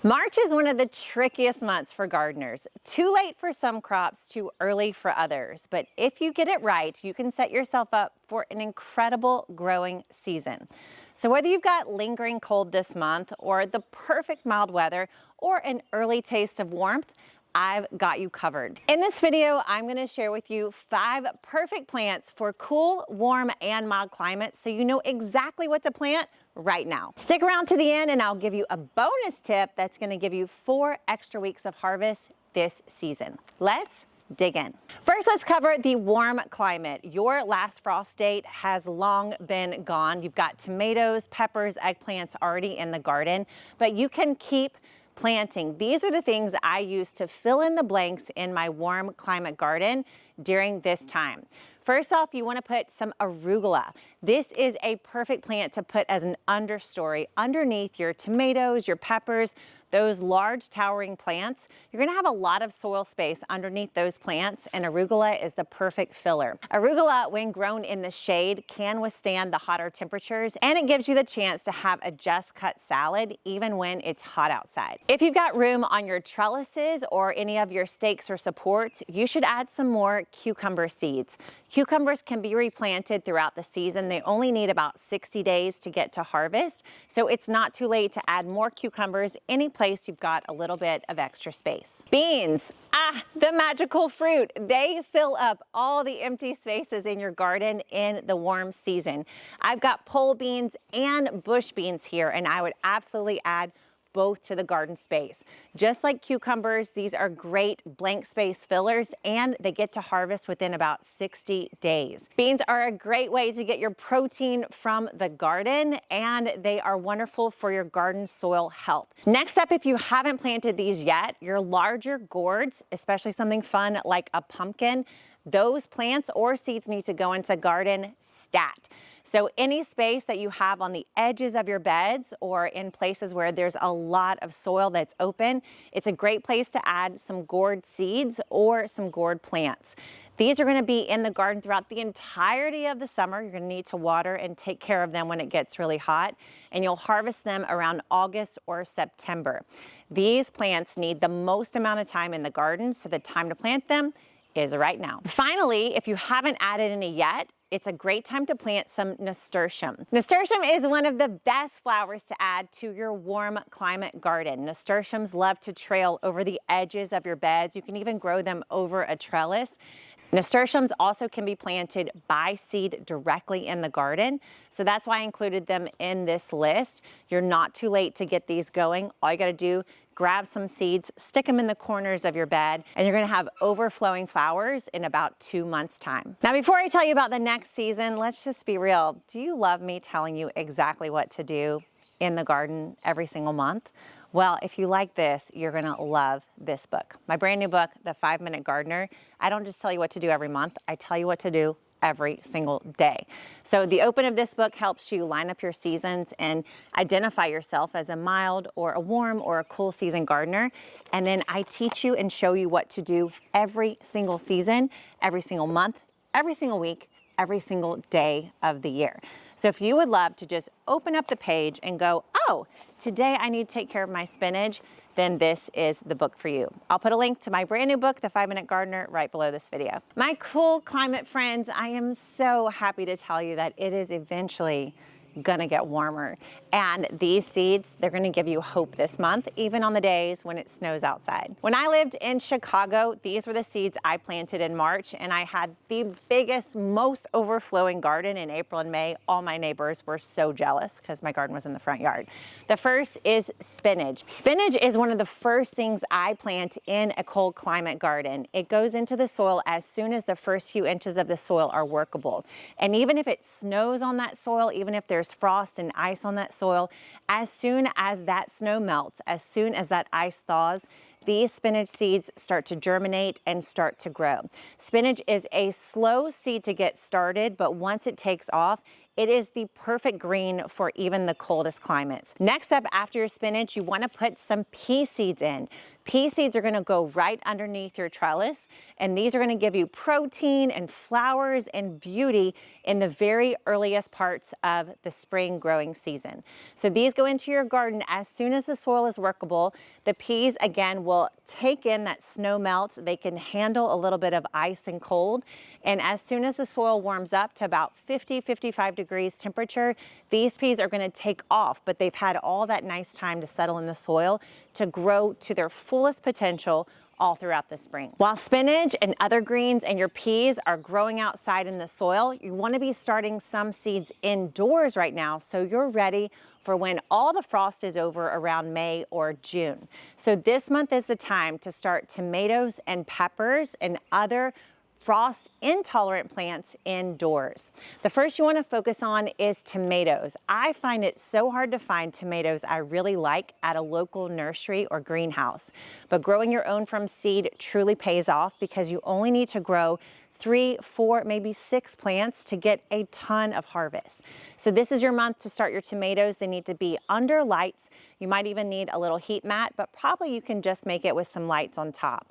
March is one of the trickiest months for gardeners. Too late for some crops, too early for others. But if you get it right, you can set yourself up for an incredible growing season. So whether you've got lingering cold this month or the perfect mild weather or an early taste of warmth, I've got you covered. In this video, I'm going to share with you 5 perfect plants for cool, warm, and mild climates so you know exactly what to plant right now. Stick around to the end and I'll give you a bonus tip that's going to give you 4 extra weeks of harvest this season. Let's dig in. First, let's cover the warm climate. Your last frost date has long been gone. You've got tomatoes, peppers, eggplants already in the garden, but you can keep planting. These are the things I use to fill in the blanks in my warm climate garden during this time. First off, you want to put some arugula. This is a perfect plant to put as an understory underneath your tomatoes, your peppers, those large towering plants. You're going to have a lot of soil space underneath those plants, and arugula is the perfect filler. Arugula, when grown in the shade, can withstand the hotter temperatures, and it gives you the chance to have a just cut salad even when it's hot outside. If you've got room on your trellises or any of your stakes or supports, you should add some more cucumber seeds. Cucumbers can be replanted throughout the season. They only need about 60 days to get to harvest, so it's not too late to add more cucumbers any place you've got a little bit of extra space. Beans, the magical fruit. They fill up all the empty spaces in your garden in the warm season. I've got pole beans and bush beans here, and I would absolutely add both to the garden space. Just like cucumbers, these are great blank space fillers, and they get to harvest within about 60 days. Beans are a great way to get your protein from the garden, and they are wonderful for your garden soil health. Next up, if you haven't planted these yet, your larger gourds, especially something fun like a pumpkin, those plants or seeds need to go into the garden stat. So any space that you have on the edges of your beds or in places where there's a lot of soil that's open, it's a great place to add some gourd seeds or some gourd plants. These are going to be in the garden throughout the entirety of the summer. You're going to need to water and take care of them when it gets really hot, and you'll harvest them around August or September. These plants need the most amount of time in the garden, so the time to plant them is right now. Finally, if you haven't added any yet, it's a great time to plant some nasturtium. Nasturtium is one of the best flowers to add to your warm climate garden. Nasturtiums love to trail over the edges of your beds. You can even grow them over a trellis. Nasturtiums also can be planted by seed directly in the garden, so that's why I included them in this list. You're not too late to get these going. All you got to do, grab some seeds, stick them in the corners of your bed, and you're going to have overflowing flowers in about 2 months' time. Now, before I tell you about the next season, let's just be real. Do you love me telling you exactly what to do in the garden every single month? Well, if you like this, you're going to love this book. My brand new book, The 5-Minute Gardener. I don't just tell you what to do every month. I tell you what to do every single day. So the open of this book helps you line up your seasons and identify yourself as a mild or a warm or a cool season gardener. And then I teach you and show you what to do every single season, every single month, every single week, every single day of the year. So if you would love to just open up the page and go, oh, today I need to take care of my spinach, then this is the book for you. I'll put a link to my brand new book, The 5-Minute Gardener, right below this video. My cool climate friends, I am so happy to tell you that it is eventually gonna get warmer. And these seeds, they're gonna give you hope this month, even on the days when it snows outside. When I lived in Chicago, these were the seeds I planted in March, and I had the biggest, most overflowing garden in April and May. All my neighbors were so jealous because my garden was in the front yard. The first is spinach. Spinach is one of the first things I plant in a cold climate garden. It goes into the soil as soon as the first few inches of the soil are workable. And even if it snows on that soil, even if there's frost and ice on that soil, as soon as that snow melts, as soon as that ice thaws, these spinach seeds start to germinate and start to grow. Spinach is a slow seed to get started, but once it takes off, It is the perfect green for even the coldest climates. Next up, after your spinach, you want to put some pea seeds in. Pea seeds are going to go right underneath your trellis, and these are going to give you protein and flowers and beauty in the very earliest parts of the spring growing season. So these go into your garden as soon as the soil is workable. The peas, again, will take in that snow melt. They can handle a little bit of ice and cold. And as soon as the soil warms up to about 50, 55 degrees temperature, these peas are going to take off, but they've had all that nice time to settle in the soil to grow to their fullest potential all throughout the spring. While spinach and other greens and your peas are growing outside in the soil, you want to be starting some seeds indoors right now so you're ready for when all the frost is over around May or June. So this month is the time to start tomatoes and peppers and other frost intolerant plants indoors. The first you want to focus on is tomatoes. I find it so hard to find tomatoes I really like at a local nursery or greenhouse, but growing your own from seed truly pays off because you only need to grow 3, 4, maybe 6 plants to get a ton of harvest. So this is your month to start your tomatoes. They need to be under lights. You might even need a little heat mat, but probably you can just make it with some lights on top.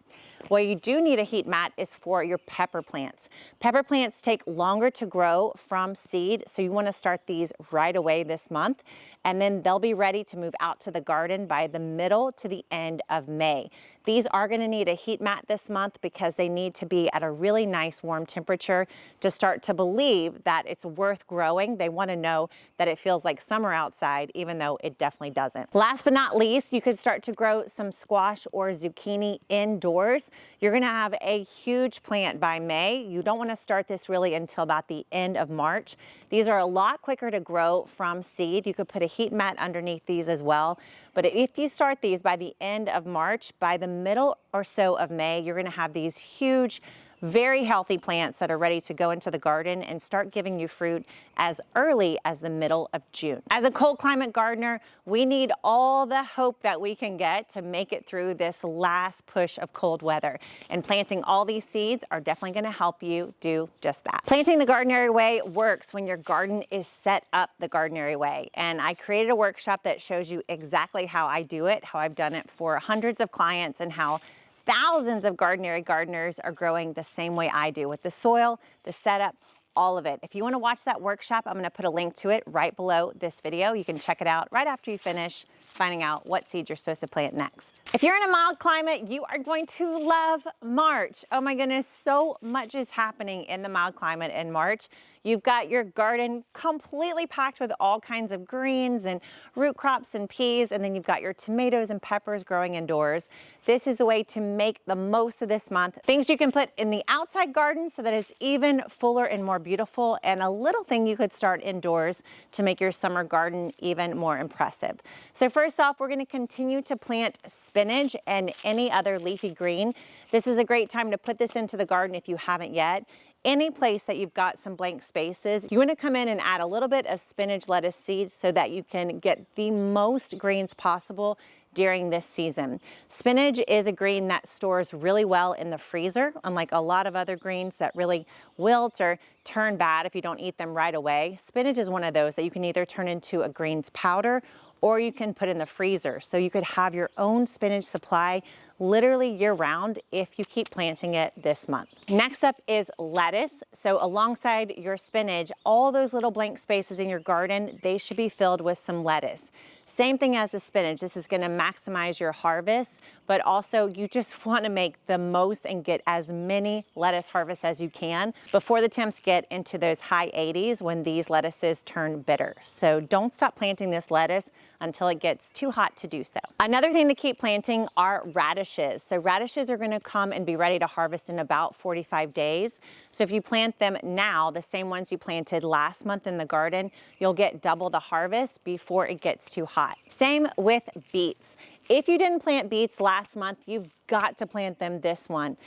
Where you do need a heat mat is for your pepper plants. Pepper plants take longer to grow from seed, so you want to start these right away this month, and then they'll be ready to move out to the garden by the middle to the end of May. These are going to need a heat mat this month because they need to be at a really nice warm temperature to start to believe that it's worth growing. They want to know that it feels like summer outside, even though it definitely doesn't. Last but not least, you could start to grow some squash or zucchini indoors. You're going to have a huge plant by May. You don't want to start this really until about the end of March. These are a lot quicker to grow from seed. You could put a heat mat underneath these as well. But if you start these by the end of March, by the middle or so of May, you're going to have these huge, very healthy plants that are ready to go into the garden and start giving you fruit as early as the middle of June. As a cold climate gardener, we need all the hope that we can get to make it through this last push of cold weather. And planting all these seeds are definitely going to help you do just that. Planting the Gardenary way works when your garden is set up the Gardenary way. And I created a workshop that shows you exactly how I do it, how I've done it for hundreds of clients, and how thousands of Gardenary gardeners are growing the same way I do, with the soil, the setup, all of it. If you want to watch that workshop, I'm going to put a link to it right below this video. You can check it out right after you finish finding out what seeds you're supposed to plant next. If you're in a mild climate, you are going to love March. Oh my goodness, so much is happening in the mild climate in March. You've got your garden completely packed with all kinds of greens and root crops and peas, and then you've got your tomatoes and peppers growing indoors. This is the way to make the most of this month. Things you can put in the outside garden so that it's even fuller and more beautiful, and a little thing you could start indoors to make your summer garden even more impressive. So first off, we're going to continue to plant spinach and any other leafy green. This is a great time to put this into the garden if you haven't yet. Any place that you've got some blank spaces, you want to come in and add a little bit of spinach lettuce seeds so that you can get the most greens possible during this season. Spinach is a green that stores really well in the freezer, unlike a lot of other greens that really wilt or turn bad if you don't eat them right away. Spinach is one of those that you can either turn into a greens powder or you can put in the freezer. So you could have your own spinach supply literally year-round if you keep planting it this month. Next up is lettuce. So alongside your spinach, all those little blank spaces in your garden, they should be filled with some lettuce. Same thing as the spinach. This is going to maximize your harvest, but also you just want to make the most and get as many lettuce harvests as you can before the temps get into those high 80s when these lettuces turn bitter. So don't stop planting this lettuce until it gets too hot to do so. Another thing to keep planting are radishes. So radishes are going to come and be ready to harvest in about 45 days. So if you plant them now, the same ones you planted last month in the garden, you'll get double the harvest before it gets too hot. Same with beets. If you didn't plant beets last month, you've got to plant them this one.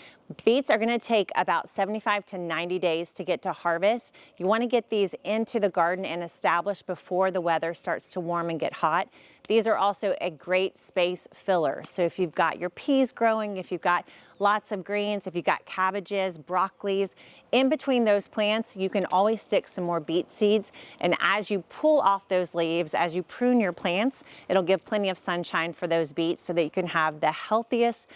Beets are going to take about 75 to 90 days to get to harvest. You want to get these into the garden and established before the weather starts to warm and get hot. These are also a great space filler. So if you've got your peas growing, if you've got lots of greens, if you've got cabbages, broccolis, in between those plants, you can always stick some more beet seeds. And as you pull off those leaves, as you prune your plants, it'll give plenty of sunshine for those beets so that you can have the healthiest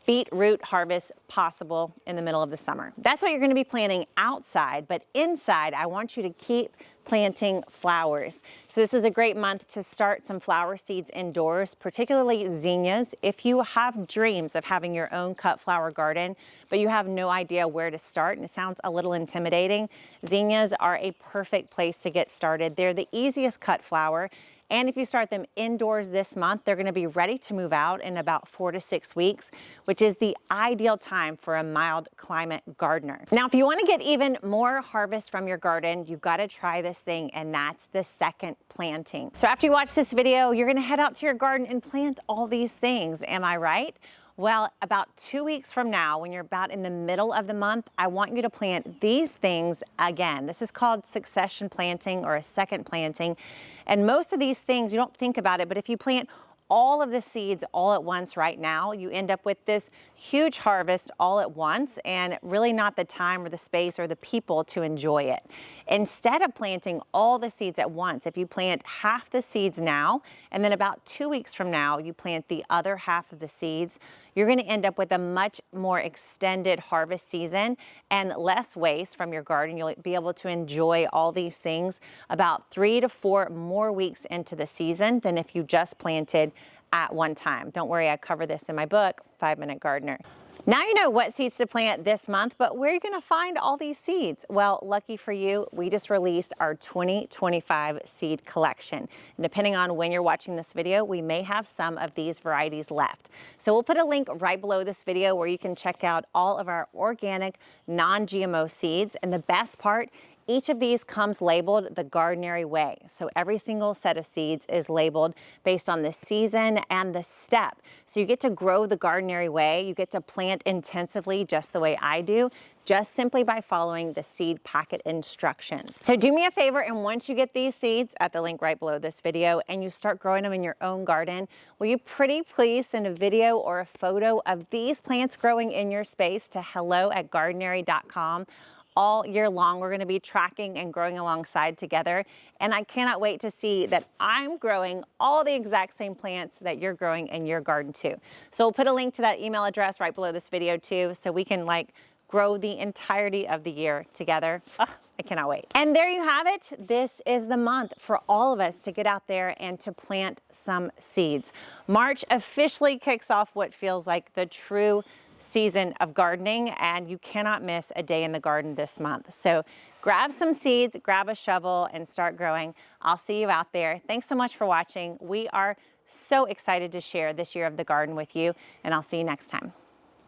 beetroot harvest possible in the middle of the summer. That's what you're going to be planting outside, but inside, I want you to keep planting flowers. So this is a great month to start some flower seeds indoors, particularly zinnias. If you have dreams of having your own cut flower garden, but you have no idea where to start, and it sounds a little intimidating, zinnias are a perfect place to get started. They're the easiest cut flower. And if you start them indoors this month, they're going to be ready to move out in about 4 to 6 weeks, which is the ideal time for a mild climate gardener. Now, if you want to get even more harvest from your garden, you've got to try this thing, and that's the second planting. So after you watch this video, you're going to head out to your garden and plant all these things. Am I right? Well, about 2 weeks from now, when you're about in the middle of the month, I want you to plant these things again. This is called succession planting or a second planting. And most of these things, you don't think about it, but if you plant all of the seeds all at once right now, you end up with this huge harvest all at once and really not the time or the space or the people to enjoy it. Instead of planting all the seeds at once, if you plant half the seeds now and then about 2 weeks from now you plant the other half of the seeds, you're going to end up with a much more extended harvest season and less waste from your garden. You'll be able to enjoy all these things about 3 to 4 more weeks into the season than if you just planted at one time. Don't worry, I cover this in my book, 5-Minute Gardener. Now you know what seeds to plant this month, but where are you going to find all these seeds? Well, lucky for you, we just released our 2025 seed collection. And depending on when you're watching this video, we may have some of these varieties left. So we'll put a link right below this video where you can check out all of our organic, non-GMO seeds. And the best part, each of these comes labeled the Gardenary way. So every single set of seeds is labeled based on the season and the step. So you get to grow the Gardenary way. You get to plant intensively just the way I do, just simply by following the seed packet instructions. So do me a favor, and once you get these seeds at the link right below this video and you start growing them in your own garden, will you pretty please send a video or a photo of these plants growing in your space to hello@gardenary.com. All year long, we're going to be tracking and growing alongside together. And I cannot wait to see that I'm growing all the exact same plants that you're growing in your garden too. So we'll put a link to that email address right below this video too, so we can grow the entirety of the year together. I cannot wait. And there you have it. This is the month for all of us to get out there and to plant some seeds. March officially kicks off what feels like the true season of gardening, and you cannot miss a day in the garden this month. So grab some seeds, grab a shovel, and start growing. I'll see you out there. Thanks so much for watching. We are so excited to share this year of the garden with you, and I'll see you next time.